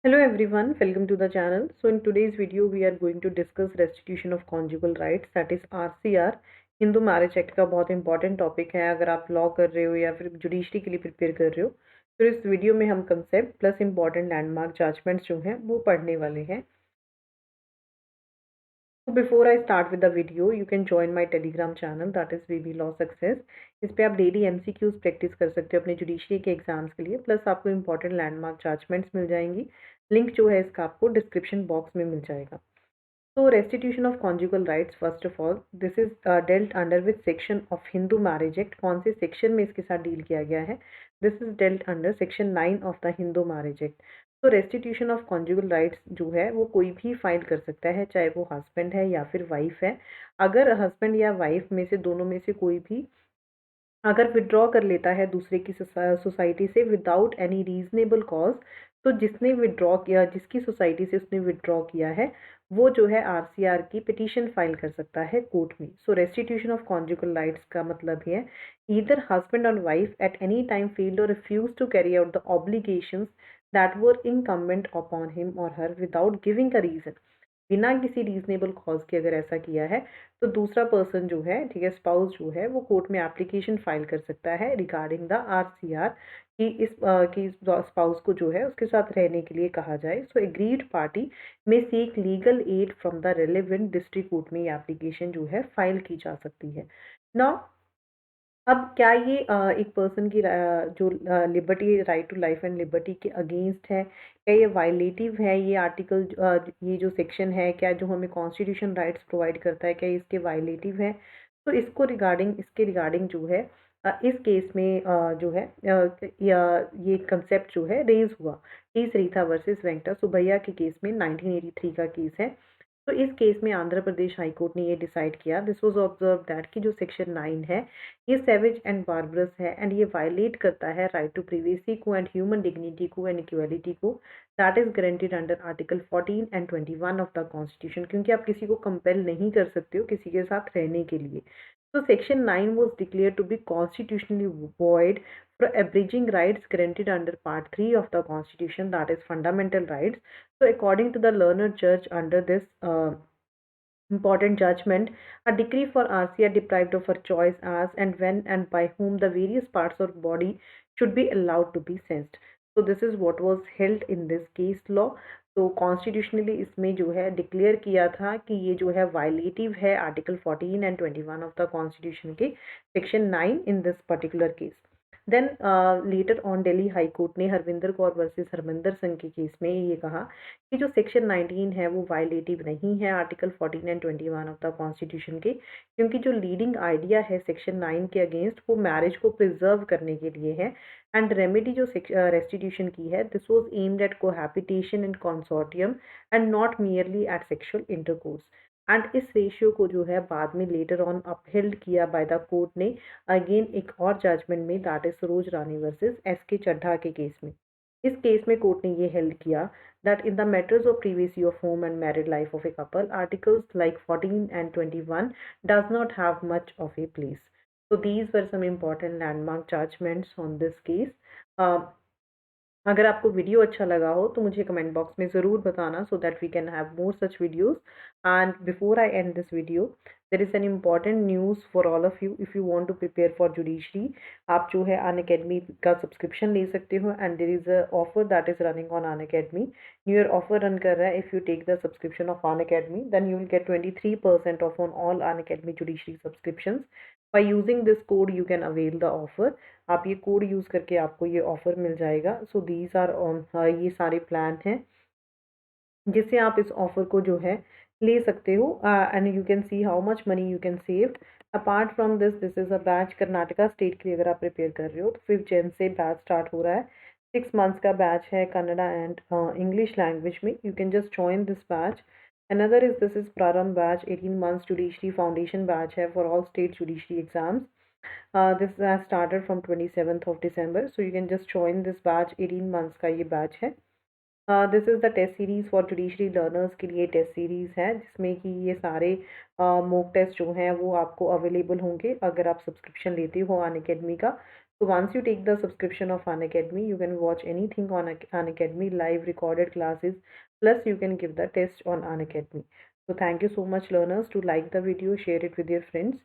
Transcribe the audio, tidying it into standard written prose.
Hello everyone, welcome to the channel. So in today's video we are going to discuss restitution of conjugal rights, that is RCR. Hindu marriage act का बहुत important topic है। अगर आप law कर रहे हो या फिर जुडिशरी के लिए प्रिपेयर कर रहे हो तो इस वीडियो में हम concept plus important landmark judgments जो हैं वो पढ़ने वाले हैं। So before I start with the video, you can join my Telegram channel, that is VB Law Success. इस पे आप डेली MCQs प्रैक्टिस कर सकते हो अपने जुडिशरी के एग्जाम्स के लिए, प्लस आपको इंपॉर्टेंट लैंडमार्क जजमेंट्स मिल जाएंगी। लिंक जो है इसका आपको डिस्क्रिप्शन बॉक्स में मिल जाएगा। So restitution of conjugal rights, first of all, this is dealt under which section of Hindu Marriage Act? कौन से सेक्शन में इसके साथ डील किया गया है? This is dealt under section 9 of the Hindu Marriage Act. तो restitution of conjugal rights जो है वो कोई भी फाइल कर सकता है, चाहे वो हस्बैंड है या फिर वाइफ है। अगर हस्बैंड या वाइफ में से दोनों में से कोई भी अगर विड्रॉ कर लेता है दूसरे की सोसाइटी से विदाउट एनी रीजनेबल कॉज, तो जिसने विड्रॉ किया, जिसकी सोसाइटी से उसने विड्रॉ किया है, वो जो है आरसीआर की पिटीशन फाइल कर सकता है कोर्ट में। So restitution of conjugal rights का मतलब है ईदर हस्बैंड और wife at any time failed और refuse to carry out the obligations that were incumbent upon him और her without giving a reason. बिना किसी रीजनेबल कॉज के अगर ऐसा किया है तो दूसरा पर्सन जो है, ठीक है, स्पाउस जो है, वो कोर्ट में एप्लीकेशन फाइल कर सकता है रिगार्डिंग द आरसीआर कि स्पाउस को जो है उसके साथ रहने के लिए कहा जाए। सो एग्रीड पार्टी में seek legal aid from the relevant district court में ये एप्लीकेशन जो है फाइल की जा सकती है। नाउ अब क्या ये एक पर्सन की जो liberty, right to life and liberty के अगेंस्ट है? क्या ये वायलेटिव है? ये आर्टिकल, ये जो सेक्शन है, क्या जो हमें कॉन्स्टिट्यूशन राइट्स प्रोवाइड करता है, क्या इसके वायलेटिव है? तो इसके रिगार्डिंग जो है इस केस में जो है ये कंसेप्ट जो है रेज हुआ टी सरीथा वर्सेस वेंकटा सुब्बैया के केस में, 1983 का केस है। तो इस केस में आंध्र प्रदेश हाई कोर्ट ने ये डिसाइड किया, दिस वाज ऑब्जर्व दैट कि जो सेक्शन 9 है ये सेवेज एंड बार्बरस है एंड ये वायलेट करता है राइट टू प्रिवेसी को एंड ह्यूमन डिग्निटी को एंड इक्वालिटी को, that is guaranteed under article 14 and 21 of the constitution. क्योंकि आप किसी को कंपेल नहीं कर सकते हो किसी के साथ रहने के लिए। तो section 9 was declared to be constitutionally void for abridging rights granted under part 3 of the constitution, that is fundamental rights. So according to the learned judge under this important judgment, a decree for RCR deprived of her choice as and when and by whom the various parts of body should be allowed to be censed. So this is what was held in this case law. तो constitutionally इसमें जो है declare किया था कि ये जो है वायलेटिव है article 14 and 21 of the constitution के section 9 in this particular case. Then later on Delhi high court ने हरविंदर कौर वर्सेस हरमिंदर सिंह के केस में ये कहा कि जो सेक्शन 19 है वो वायलेटिव नहीं है article 14 and 21 of the constitution के, क्योंकि जो लीडिंग आइडिया है सेक्शन 9 के अगेंस्ट वो मैरिज को प्रिजर्व करने के लिए है। एंड रेमेडी जो रेस्टिट्यूशन की है, this was aimed at cohabitation in consortium and not merely at sexual intercourse. And इस रेशियो को जो है बाद में लेटर ऑन अपहेल्ड किया बाय द कोर्ट ने अगेन एक और जजमेंट में, that is Saroj Rani versus S K. Chadha के केस में। इस केस में कोर्ट ने ये हेल्ड किया that in the matters of privacy of home and married life of a couple, articles like 14 and 21 does not have much of a place. So these were some important landmark judgments on this case. Uh, अगर आपको video अच्छा लगा हो तो मुझे comment box में ज़रूर बताना, so that we can have more such videos. And before I end this video, there is an important news for all of you. If you want to prepare for judiciary, आप जो है Unacademy का subscription ले सकते हो and there is a offer that is running on Unacademy. New year offer run कर रहा है। If you take the subscription of Unacademy then you will get 23% off on all Unacademy judiciary subscriptions. By using this code you can avail the offer. आप ये code use करके आपको ये offer मिल जाएगा। So these are ये सारे plan हैं जिससे आप इस ऑफ़र को जो है ले सकते हो and you can see how much money you can save. Apart from this, this is a batch Karnataka state के लिए अगर आप प्रिपेयर कर रहे हो तो 5 जन से बैच स्टार्ट हो रहा है। 6 मंथ्स का बैच है कन्नड़ा एंड इंग्लिश लैंग्वेज में। You can just join this batch. Another is this is Prarambh batch, 18 months judiciary foundation batch है for all state judiciary exams. This has started from 27th of December, so you can just join this batch। 18 months का ये batch है। This is the test series for judiciary learners के लिए test series है जिसमें कि ये सारे मॉक टेस्ट जो हैं वो आपको अवेलेबल होंगे अगर आप सब्सक्रिप्शन लेते हो अनअकैडमी का। So once you take the subscription of Unacademy, you can watch anything on Unacademy, live recorded classes, plus you can give the test on Unacademy. So thank you so much learners to like the video, share it with your friends.